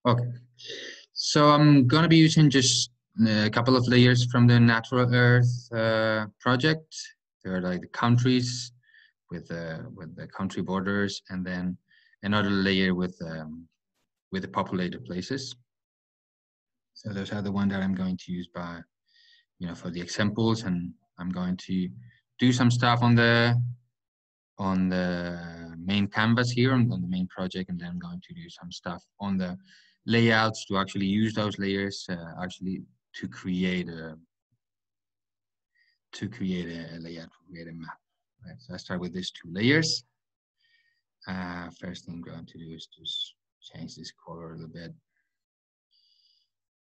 Okay, so I'm going to be using just a couple of layers from the Natural Earth project. They're like the countries with the country borders, and then another layer with the populated places. So those are the ones that I'm going to use by, for the examples, and I'm going to do some stuff on the main canvas here on the main project, and then I'm going to do some stuff on the layouts to actually use those layers actually to create a layout, to create a map. Right, so I start with these two layers. First thing I'm going to do is just change this color a little bit,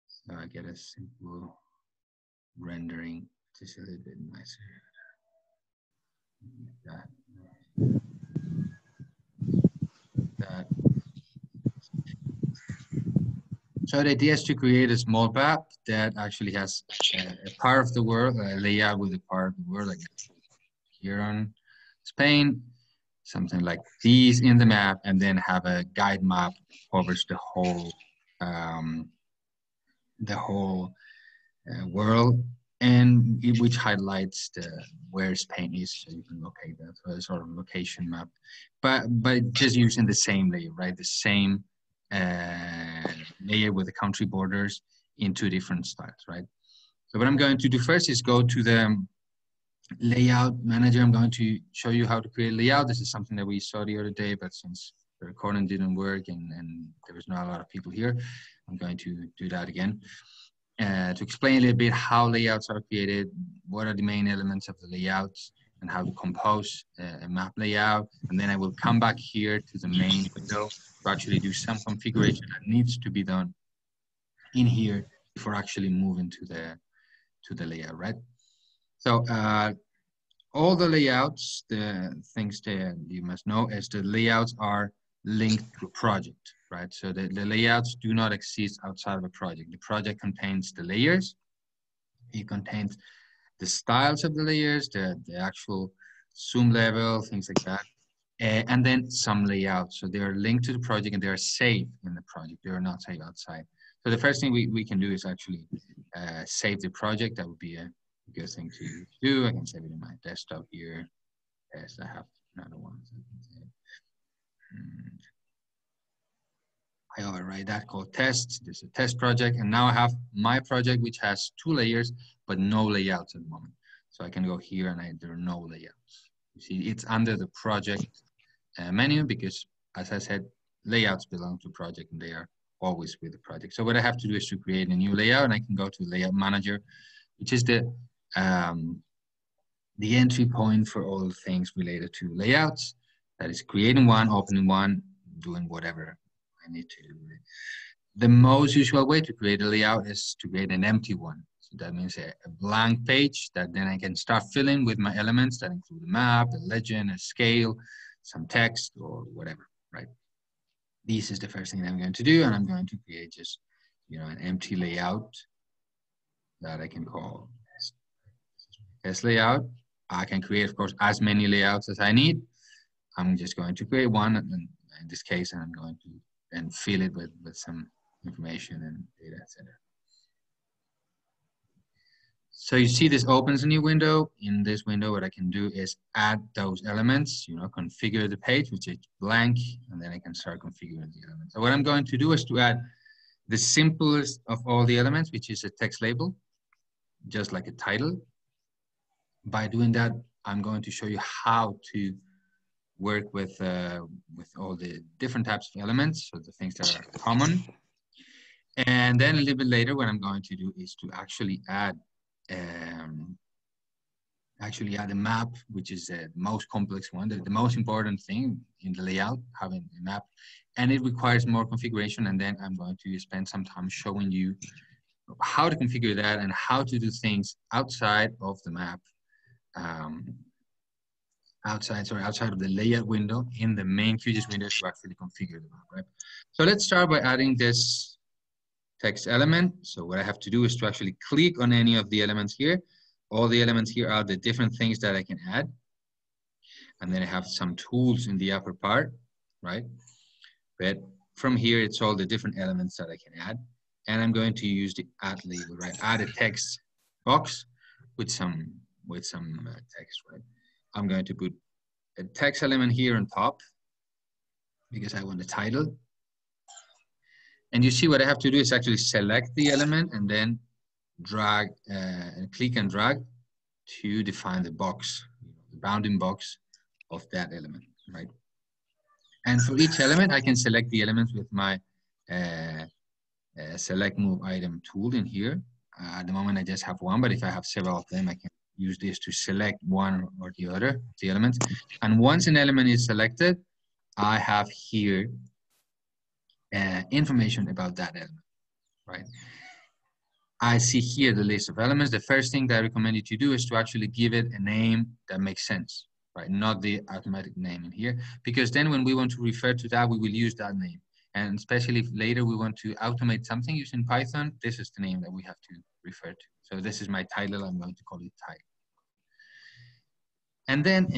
so I get a simple rendering, just a little bit nicer. That. So the idea is to create a small map that actually has a part of the world, a layout with a part of the world, like here on Spain, something like these in the map, and then have a guide map that covers the whole world, and which highlights where Spain is, so you can locate that. So a sort of location map, but just using the same layer, right? The same layer with the country borders in two different styles, right? So what I'm going to do first is go to the layout manager. I'm going to show you how to create a layout. This is something that we saw the other day, but since the recording didn't work and there was not a lot of people here, I'm going to do that again. To explain a little bit how layouts are created, what are the main elements of the layouts, and how to compose a map layout. And then I will come back here to the main window to actually do some configuration that needs to be done in here before actually moving to the layout, right? So all the layouts, the things that you must know is the layouts are linked to a project, right? So the layouts do not exist outside of a project. The project contains the layers. It contains the styles of the layers, the actual zoom level, things like that. And then some layouts. So they are linked to the project and they are saved in the project. They are not saved outside. So the first thing we can do is actually save the project. That would be a good thing to do. I can save it in my desktop here. Yes, I have another one. I override that called tests. This is a test project. And now I have my project, which has two layers, but no layouts at the moment. So I can go here and there are no layouts. You see, it's under the project menu because, as I said, layouts belong to project and they are always with the project. So what I have to do is to create a new layout, and I can go to Layout Manager, which is the entry point for all things related to layouts. That is creating one, opening one, doing whatever I need to do. The most usual way to create a layout is to create an empty one. So that means a blank page that then I can start filling with my elements that include a map, a legend, a scale, some text, or whatever, right? This is the first thing that I'm going to do, and I'm going to create just, an empty layout that I can call test layout. I can create, of course, as many layouts as I need. I'm just going to create one, and in this case, I'm going to then fill it with some information and data, etc. So you see this opens a new window. In this window, what I can do is add those elements, configure the page, which is blank, and then I can start configuring the elements. So what I'm going to do is to add the simplest of all the elements, which is a text label, just like a title. By doing that, I'm going to show you how to work with all the different types of elements, so the things that are common. And then a little bit later, what I'm going to do is to actually add a map, which is the most complex one, the most important thing in the layout, having a map. And it requires more configuration. And then I'm going to spend some time showing you how to configure that and how to do things outside of the map, outside of the layout window in the main QGIS window to actually configure the map, right? So let's start by adding this text element. So what I have to do is to actually click on any of the elements here. All the elements here are the different things that I can add. And then I have some tools in the upper part, right? But from here, it's all the different elements that I can add. And I'm going to use the add label, right? Add a text box with some text, right? I'm going to put a text element here on top because I want the title. And you see what I have to do is actually select the element and then drag, click and drag to define the box, the bounding box of that element, right? And for each element, I can select the elements with my select move item tool in here. At the moment, I just have one, but if I have several of them, I can use this to select one or the other of the elements. And once an element is selected, I have here information about that element, right? I see here the list of elements. The first thing that I recommend you to do is to actually give it a name that makes sense, right? Not the automatic name in here, because then when we want to refer to that, we will use that name. And especially if later we want to automate something using Python, this is the name that we have to refer to. So this is my title. I'm going to call it title. And then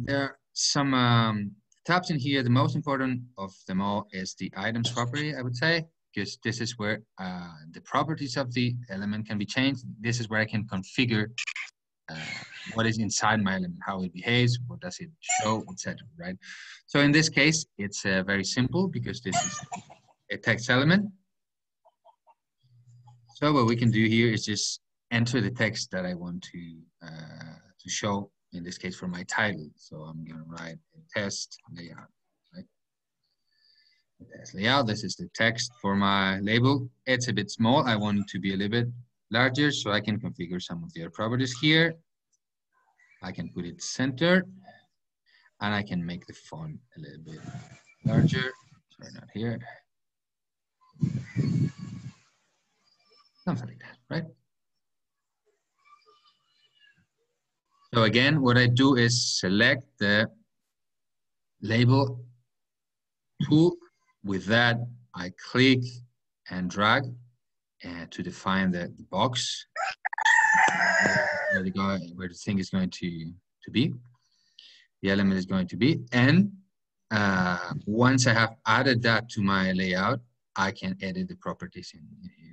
there are some tabs in here. The most important of them all is the items property, I would say, because this is where the properties of the element can be changed. This is where I can configure what is inside my element, how it behaves, what does it show, etc. Right? So in this case, it's very simple because this is a text element. So what we can do here is just enter the text that I want to show. In this case, for my title. So I'm going to write a test layout. Right? A test layout. This is the text for my label. It's a bit small. I want it to be a little bit larger, so I can configure some of the other properties here. I can put it center, and I can make the font a little bit larger. Sorry, not here. Something like that, right? So again, what I do is select the label tool. With that, I click and drag to define the box where the thing is going to be. The element is going to be. And once I have added that to my layout, I can edit the properties.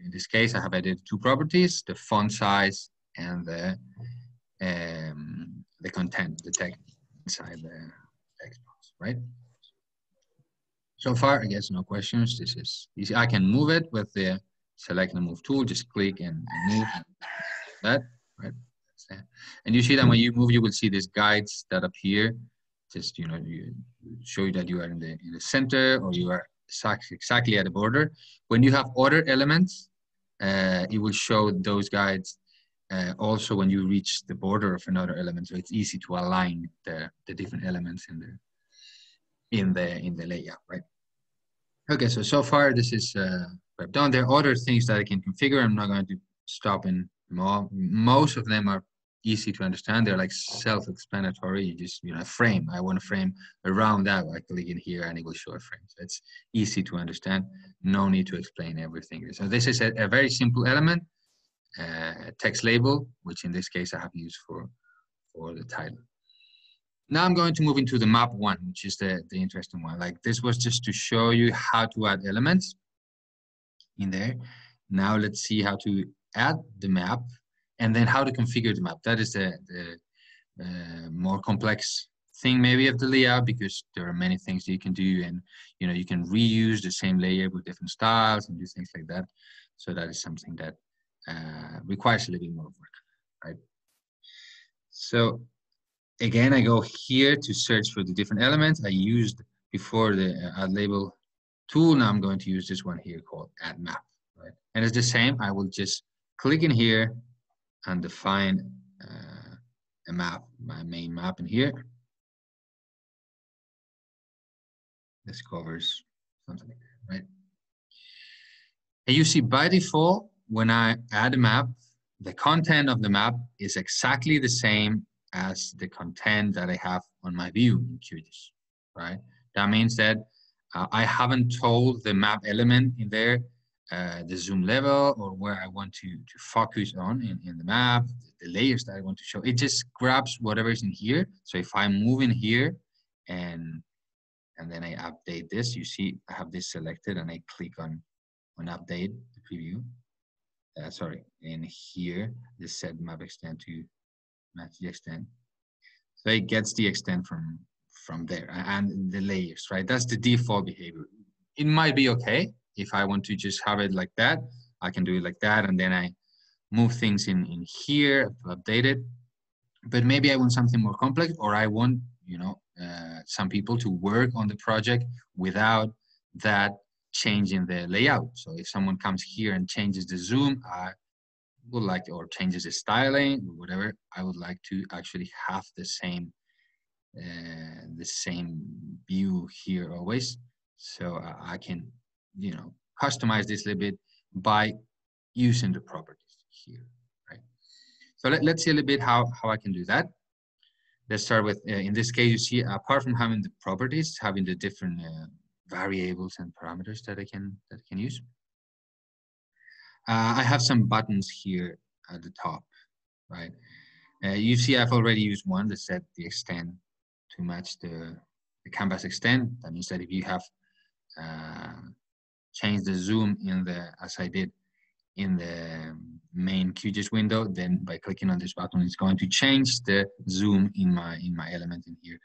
In this case, I have added two properties, the font size and the content, the text inside the text box, right? So far, I guess no questions. This is easy. I can move it with the select and move tool. Just click and move that, right? That's that. And you see that when you move, you will see these guides that appear. Just, you show you that you are in the center or you are exactly at the border. When you have other elements, it will show those guides also when you reach the border of another element. So it's easy to align the different elements in the layout, right? Okay, so far this is what I've done. There are other things that I can configure. I'm not going to stop in them all. Most of them are easy to understand. They're like self-explanatory. You just, a frame. I want a frame around that. I click in here and it will show a frame. So it's easy to understand. No need to explain everything. So this is a very simple element, text label, which in this case I have used for the title. Now I'm going to move into the map one, which is the interesting one. Like this was just to show you how to add elements in there. Now let's see how to add the map and then how to configure the map. That is the more complex thing maybe of the layout, because there are many things that you can do, and you can reuse the same layer with different styles and do things like that. So that is something that requires a little bit more work, right? So again, I go here to search for the different elements I used before the add label tool. Now I'm going to use this one here called add map, right? And it's the same. I will just click in here and define a map, my main map in here. This covers something like that, right? And you see by default, when I add a map, the content of the map is exactly the same as the content that I have on my view in QGIS, right? That means that I haven't told the map element in there the zoom level or where I want to focus on in the map, the layers that I want to show. It just grabs whatever is in here. So if I move in here and and then I update this. You see, I have this selected, and I click on update the preview. Sorry, in here, this set map extent to match the extent. So it gets the extent from there and the layers, right? That's the default behavior. It might be okay if I want to just have it like that. I can do it like that, and then I move things in here to update it. But maybe I want something more complex, or I want, you know, some people to work on the project without that changing the layout. So if someone comes here and changes the zoom, I would like, or changes the styling or whatever, I would like to actually have the same view here always. So I can, you know, customize this a little bit by using the properties here, right? So let's see a little bit how I can do that. Let's start with, in this case, you see, apart from having the properties, having the different variables and parameters that I can use. I have some buttons here at the top, right? You see, I've already used one that set the extent to match the canvas extent. That means that if you have changed the zoom in the, as I did in the main QGIS window, then by clicking on this button, it's going to change the zoom in my element in here.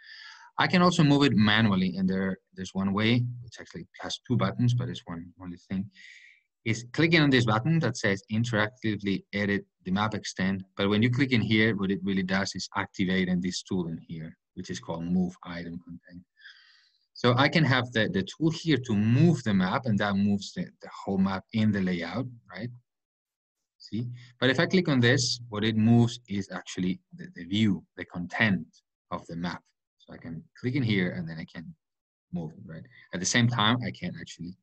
I can also move it manually, and there's one way, which actually has two buttons, but it's one only thing, is clicking on this button that says interactively edit the map extent. But when you click in here, what it really does is activating this tool in here, which is called move item content. So I can have the tool here to move the map, and that moves the whole map in the layout, right? See, but if I click on this, what it moves is actually the view, the content of the map. So I can click in here, and then I can move it, right? At the same time, I can actually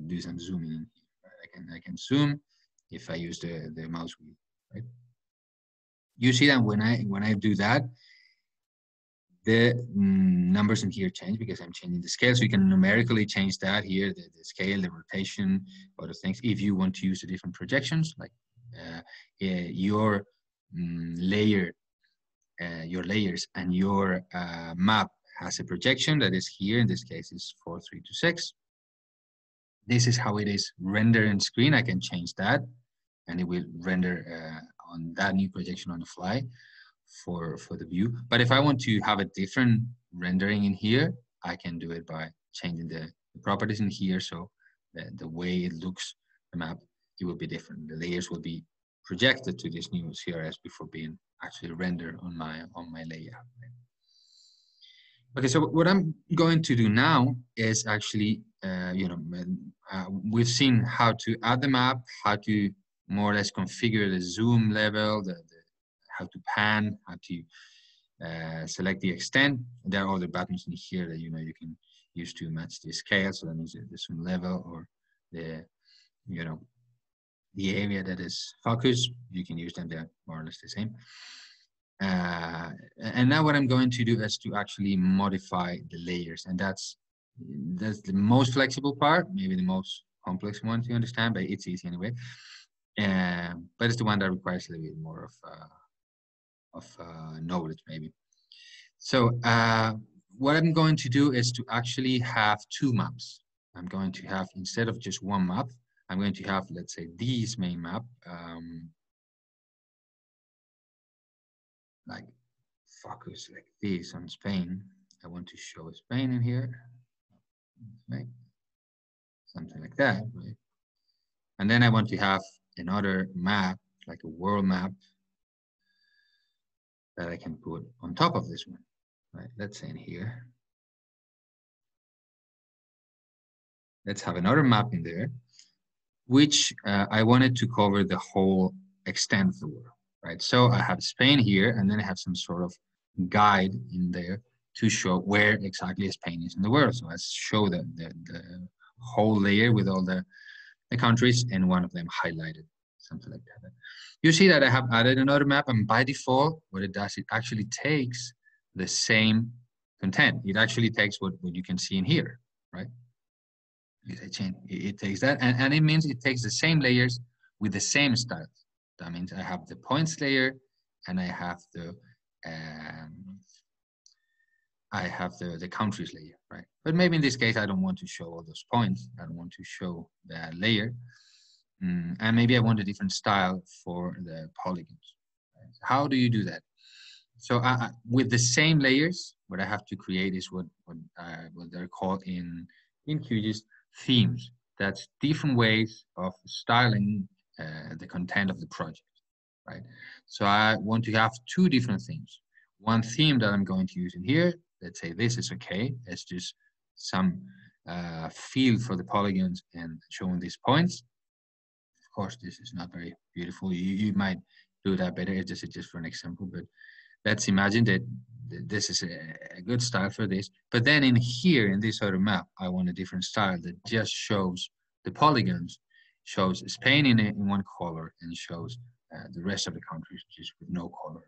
do some zooming in here. Right? I can zoom if I use the mouse wheel, right? You see that when I do that, the numbers in here change because I'm changing the scale. So you can numerically change that here, the scale, the rotation, other things. If you want to use the different projections, like your layers and your map has a projection that is here. In this case, is 4, 3, 2, 6. This is how it is rendered in screen. I can change that, and it will render on that new projection on the fly for the view. But if I want to have a different rendering in here, I can do it by changing the properties in here. So the way it looks, the map, it will be different. The layers will be projected to this new CRS before being actually rendered on my layout. Okay, so what I'm going to do now is actually, we've seen how to add the map, how to more or less configure the zoom level, how to pan, how to select the extent. There are other buttons in here that you can use to match the scale. So that means the zoom level or the area that is focused. You can use them. They're more or less the same. And now what I'm going to do is to actually modify the layers, and that's the most flexible part, maybe the most complex one to understand, but it's easy anyway. But it's the one that requires a little bit more of knowledge, maybe. So what I'm going to do is to actually have two maps. I'm going to have, instead of just one map, I'm going to have, let's say, this main map, like focus like this on Spain. I want to show Spain in here, right? Something like that, right? And then I want to have another map, like a world map, that I can put on top of this one, right? Let's say in here. Let's have another map in there, which I wanted to cover the whole extent of the world, right? So I have Spain here, and then I have some sort of guide in there to show where exactly Spain is in the world. So I show the whole layer with all the countries and one of them highlighted, something like that. You see that I have added another map, and by default, what it does, it actually takes the same content. It actually takes what you can see in here, right? It takes that, and it means it takes the same layers with the same style. That means I have the points layer, and I have the I have the countries layer, right? But maybe in this case, I don't want to show all those points. I don't want to show that layer. And maybe I want a different style for the polygons. Right? How do you do that? So with the same layers, what I have to create is what they're called in QGIS themes. That's different ways of styling the content of the project, right? So I want to have two different themes. One theme that I'm going to use in here, let's say this is okay. It's just some field for the polygons and showing these points. Of course, this is not very beautiful. You might do that better. It's just for an example, but let's imagine that this is a good style for this. But then in here, in this other map, I want a different style that just shows the polygons, shows Spain in one color, and shows the rest of the countries just with no color.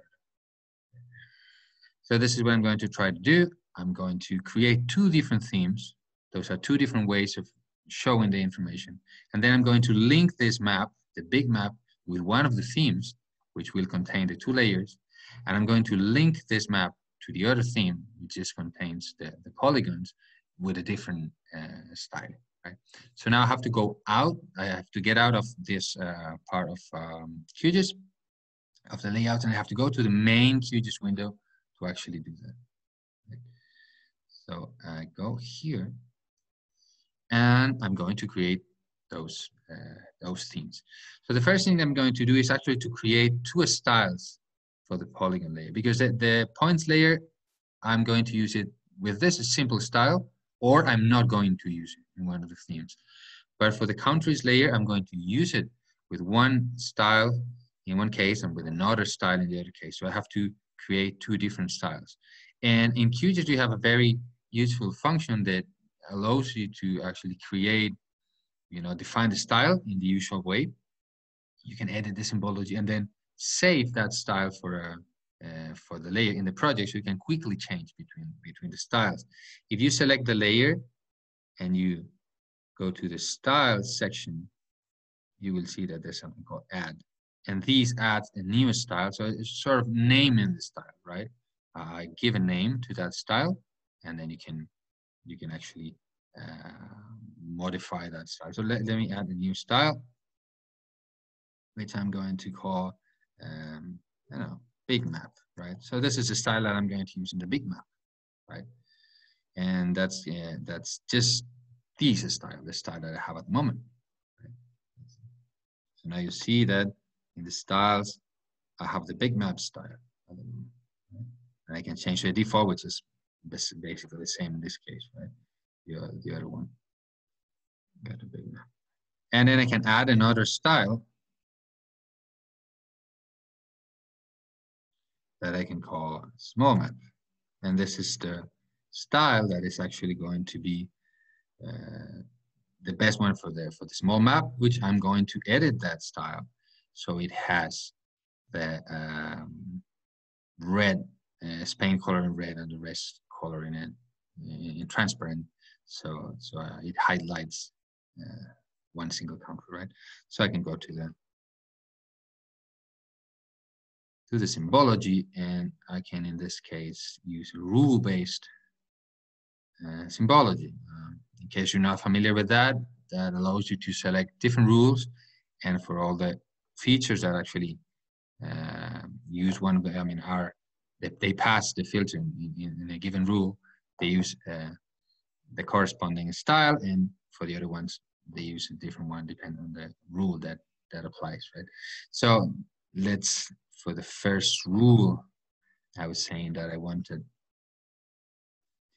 So this is what I'm going to try to do. I'm going to create two different themes. Those are two different ways of showing the information. And then I'm going to link this map, the big map, with one of the themes, which will contain the two layers. And I'm going to link this map to the other theme, which just contains the polygons with a different style, right? So now I have to go out. I have to get out of this part of QGIS, of the layout, and I have to go to the main QGIS window to actually do that. Right? So I go here, and I'm going to create those themes. So the first thing I'm going to do is actually to create two styles for the polygon layer, because the points layer, I'm going to use it with this simple style, or I'm not going to use it in one of the themes. But for the countries layer, I'm going to use it with one style in one case and with another style in the other case. So I have to create two different styles. And in QGIS, we have a very useful function that allows you to actually create, define the style in the usual way. You can edit the symbology and then save that style for the layer in the project, so you can quickly change between the styles. If you select the layer and you go to the style section, you will see that there's something called add. And these adds a new style. So it's sort of naming the style, right? Give a name to that style, and then you can actually modify that style. So let me add a new style, which I'm going to call, big map, right? So this is a style that I'm going to use in the big map, right? And that's just this style, the style that I have at the moment. Right? So now you see that in the styles, I have the big map style. Right? And I can change the default, which is basically the same in this case, right? The other one, got a big map. And then I can add another style that I can call small map. And this is the style that is actually going to be the best one for the small map, which I'm going to edit that style so it has the red, Spain color in red and the rest color in transparent. So it highlights one single country, right? So I can go to the symbology, and I can, in this case, use rule-based symbology. In case you're not familiar with that, that allows you to select different rules, and for all the features that actually use one of the, they pass the filter in a given rule, they use the corresponding style, and for the other ones, they use a different one depending on the rule that applies, right? So for the first rule, I was saying that I wanted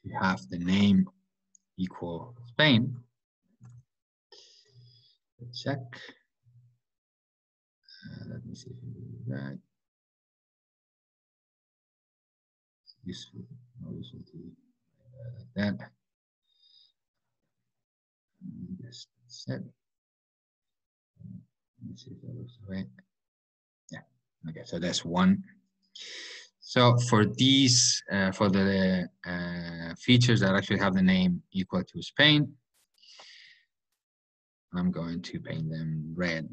to have the name equal Spain. Let's check. Let me see if we do that. It's useful, more useful to like that. Yes, that's it. Let me see if that looks right. Yeah. Okay, so that's one. So for these, for the features that actually have the name equal to Spain, I'm going to paint them red,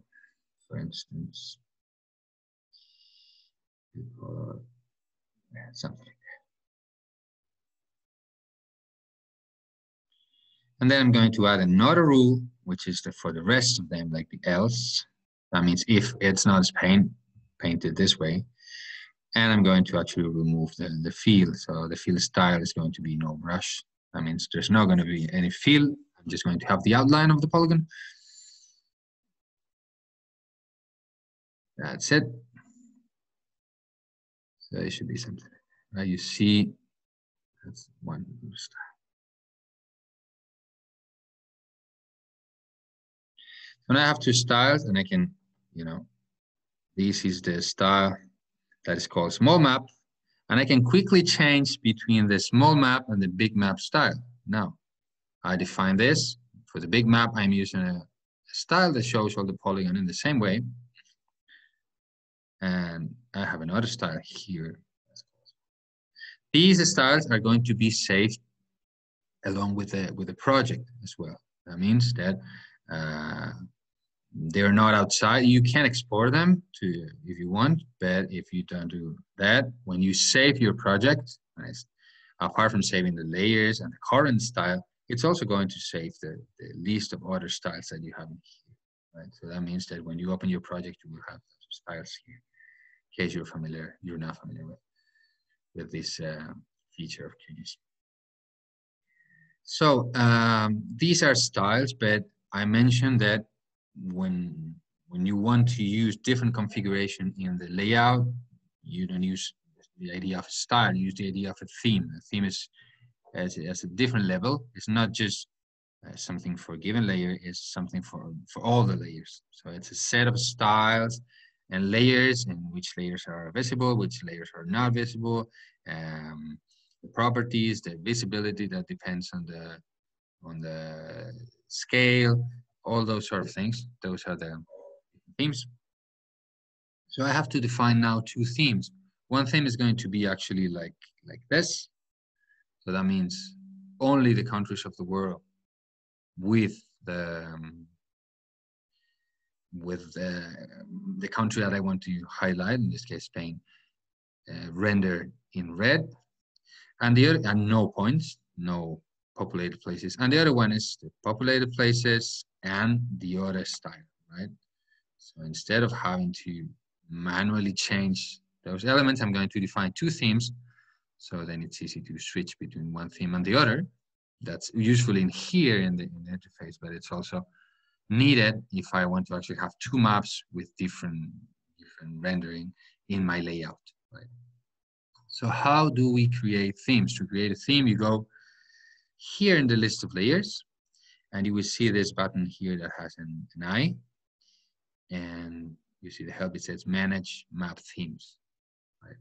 for instance. Something like And then I'm going to add another rule, which is for the rest of them, like the else. That means if it's not painted this way. And I'm going to actually remove the fill. So the fill style is going to be no brush. That means there's not going to be any fill. I'm just going to have the outline of the polygon. That's it. So it should be something, right? You see, that's one style. So now I have two styles, and I can, this is the style that is called small map, and I can quickly change between the small map and the big map style. Now, I define this. For the big map, I'm using a style that shows all the polygon in the same way. And I have another style here. These styles are going to be saved along with the project as well. That means that they're not outside. You can export them if you want, but if you don't do that, when you save your project, apart from saving the layers and the current style, it's also going to save the list of other styles that you have in here, right? So that means that when you open your project, you will have those styles here, in case you're not familiar with this feature of QGIS. So these are styles, but I mentioned that when you want to use different configuration in the layout, you don't use the idea of a style, you use the idea of a theme. A theme is as a different level. It's not just something for a given layer, it's something for all the layers. So it's a set of styles and layers, and which layers are visible, which layers are not visible, the properties, the visibility that depends on the scale, all those sort of things. Those are the themes. So I have to define now two themes. One theme is going to be actually like this. So that means only the countries of the world with the country that I want to highlight, in this case Spain, rendered in red, and the other, and no points, no populated places, and the other one is the populated places and the other style, right? So instead of having to manually change those elements, I'm going to define two themes, so then it's easy to switch between one theme and the other. That's usefully in here in the interface, but it's also needed if I want to actually have two maps with different rendering in my layout, right? So how do we create themes? To create a theme, you go here in the list of layers, and you will see this button here that has an eye, and you see the help, it says manage map themes, right?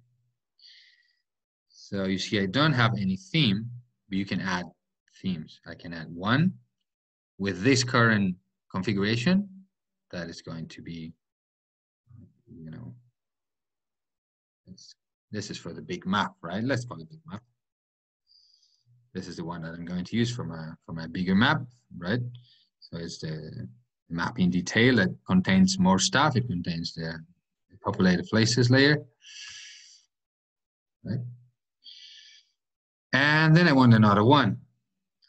So you see I don't have any theme, but you can add themes. I can add one with this current configuration that is going to be, this is for the big map, right? Let's call it big map. This is the one that I'm going to use for my bigger map, right? So it's the map in detail that contains more stuff. It contains the populated places layer, right? And then I want another one.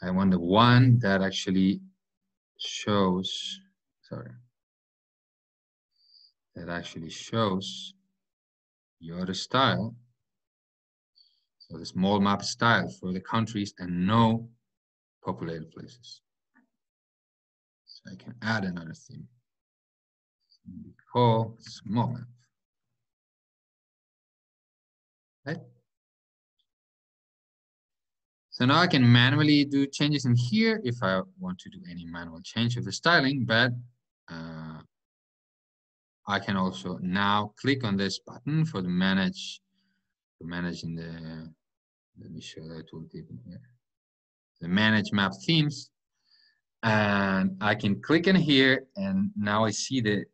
I want the one that actually shows, your other style. So the small map style for the countries and no populated places. So I can add another theme. Call small map. Right? So now I can manually do changes in here if I want to do any manual change of the styling, but I can also now click on this button for the manage in the, let me show that tooltip in here. The manage map themes. And I can click in here and now I see the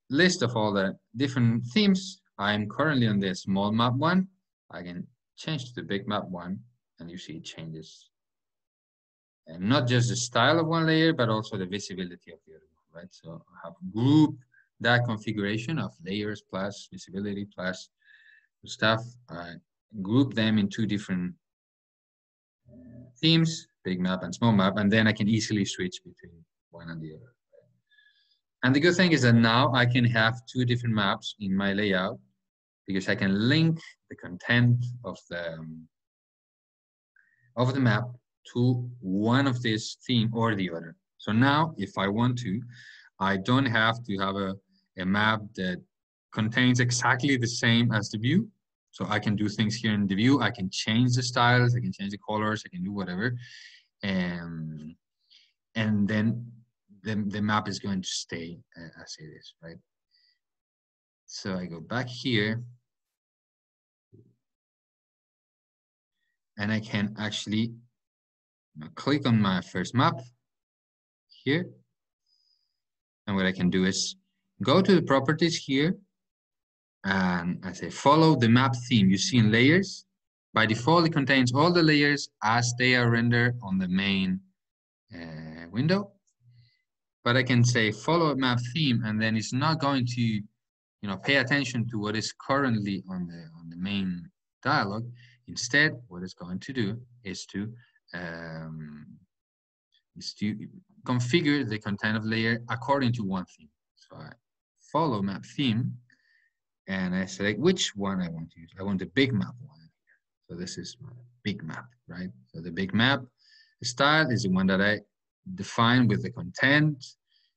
list of all the different themes. I'm currently on the small map one. I can change to the big map one and you see it changes. And not just the style of one layer, but also the visibility of the other one, right? So I have grouped that configuration of layers plus visibility plus stuff. I group them in two different themes big map and small map, and then I can easily switch between one and the other. And the good thing is that now I can have two different maps in my layout, because I can link the content of the map to one of this theme or the other. So now, if I want to, I don't have to have a map that contains exactly the same as the view. So I can do things here in the view. I can change the styles, I can change the colors, I can do whatever. And then the map is going to stay as it is, right? So I go back here, and I can actually click on my first map here. And what I can do is go to the properties here, and I say follow the map theme you see in layers. By default, it contains all the layers as they are rendered on the main window. But I can say follow a map theme, and then it's not going to, pay attention to what is currently on the main dialog. Instead, what it's going to do is to configure the content of layer according to one theme. So I follow map theme, and I select which one I want to use. I want the big map one here. So this is my big map, right? So the big map style is the one that I define with the content,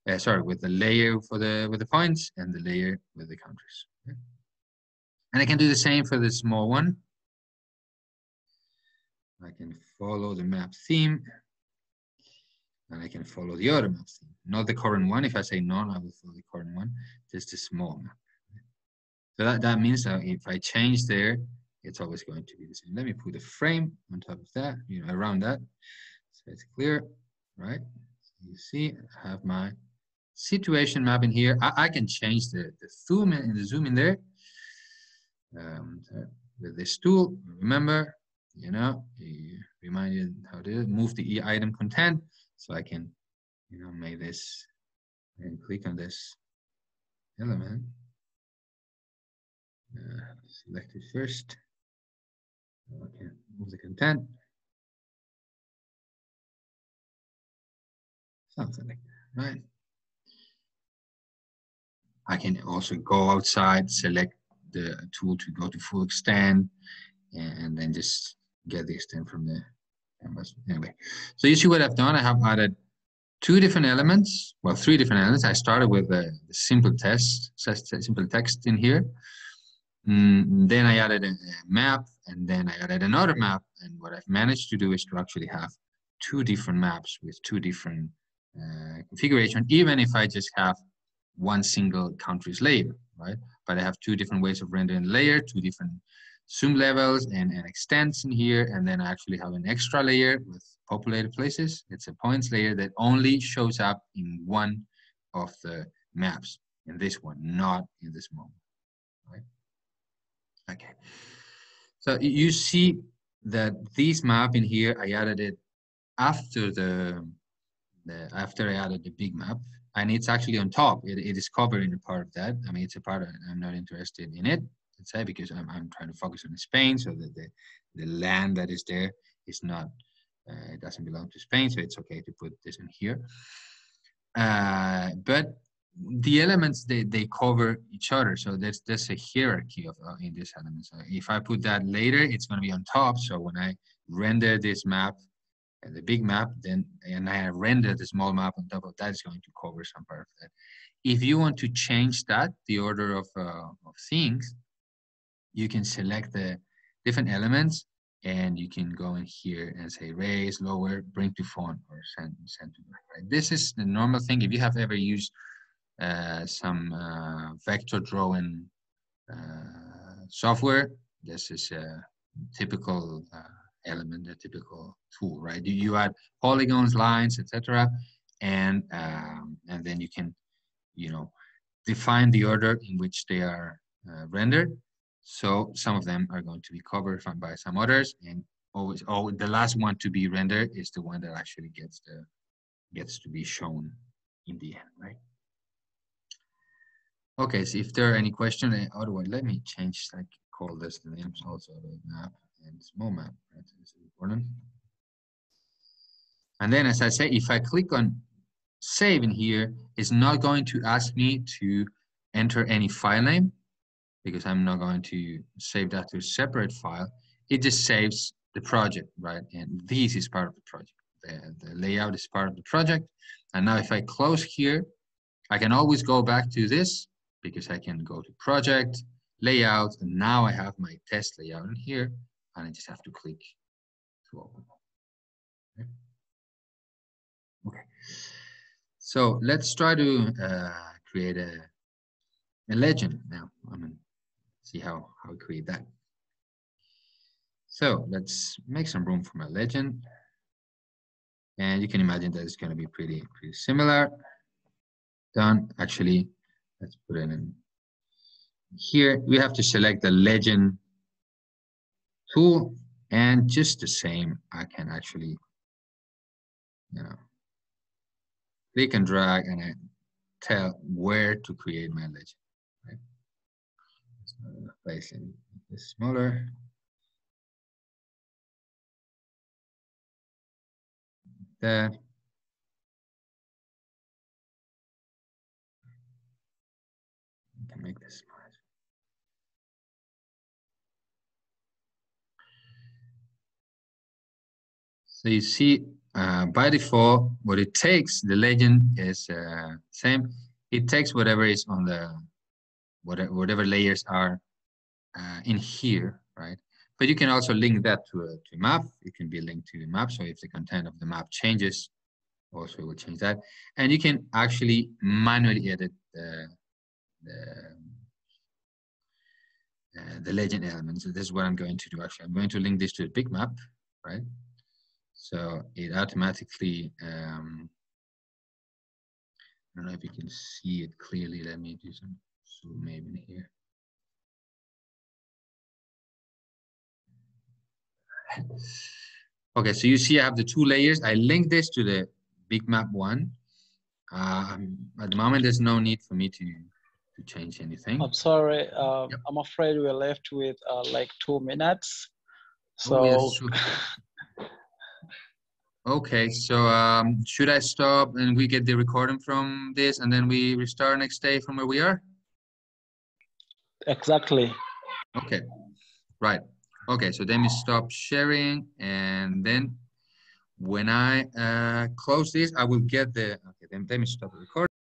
with the layer with the points and the layer with the countries. Okay? And I can do the same for the small one. I can follow the map theme, and I can follow the other map theme, not the current one. If I say none, I will follow the current one, just the small map. So that means that if I change there, it's always going to be the same. Let me put a frame on top of that, around that, so it's clear, right? So you see, I have my situation map in here. I can change the zoom in there with this tool. Remember, remind you how to move the item content, so I can, make this and click on this element. Select it first. Okay, move the content. Something like that, right? I can also go outside, select the tool to go to full extent, and then just get the extent from the canvas. Anyway, so you see what I've done. I have added two different elements, well, three different elements. I started with the simple text in here. Then I added a map, and then I added another map. And what I've managed to do is to actually have two different maps with two different configuration, even if I just have one single country's layer, right? But I have two different ways of rendering layer, two different zoom levels and extents in here. And then I actually have an extra layer with populated places. It's a points layer that only shows up in one of the maps, in this one, not in this moment, right? Okay. So you see that this map in here, I added it after after I added the big map, and it's actually on top. It is covering a part of that. I mean, it's a part I'm not interested in it, let's say, because I'm trying to focus on Spain, so that the land that is there is not, it doesn't belong to Spain, so it's okay to put this in here. But the elements, they cover each other, so there's a hierarchy of in this element. So if I put that later, it's going to be on top. So when I render this map, the big map, and I render the small map on top of that, is going to cover some part of that. If you want to change that, the order of things, you can select the different elements, and you can go in here and say raise, lower, bring to font, or send to back. Right? This is the normal thing. If you have ever used some vector drawing software, this is a typical element, a typical tool, right? You add polygons, lines, etc., and then you can, define the order in which they are rendered. So some of them are going to be covered by some others, and always, the last one to be rendered is the one that actually gets to be shown in the end, right? Okay, so if there are any questions, otherwise, let me change, like, call this the names also of the map and small map, right? So this is important. And then, as I say, if I click on save in here, it's not going to ask me to enter any file name because I'm not going to save that to a separate file. It just saves the project, right? And this is part of the project. The layout is part of the project. And now if I close here, I can always go back to this because I can go to project, layout, and now I have my test layout in here, and I just have to click to open. Okay. So let's try to create a legend now. I'm gonna see how we create that. So let's make some room for my legend. And you can imagine that it's going to be pretty similar. Done. Actually, let's put it in here. We have to select the legend tool, and just the same, I can actually, click and drag and I tell where to create my legend. Right? Place in this smaller. That. I can make this smart. So you see, by default, what it takes, the legend is same. It takes whatever is on the, whatever layers are in here, right? But you can also link that to a map. It can be linked to the map. So if the content of the map changes, also it will change that. And you can actually manually edit the legend elements. So this is what I'm going to do. Actually, I'm going to link this to a big map, right? So it automatically, I don't know if you can see it clearly. Let me do some zoom maybe in here. Okay, so you see I have the two layers. I link this to the big map one. At the moment, there's no need for me to change anything. I'm sorry. Yep. I'm afraid we're left with like 2 minutes. So. Oh, yes, sure. Okay, so should I stop and we get the recording from this and then we restart next day from where we are? Exactly. Okay, right. Okay, so then we stop sharing, and then when I close this, I will get the, okay, then let me stop the recording.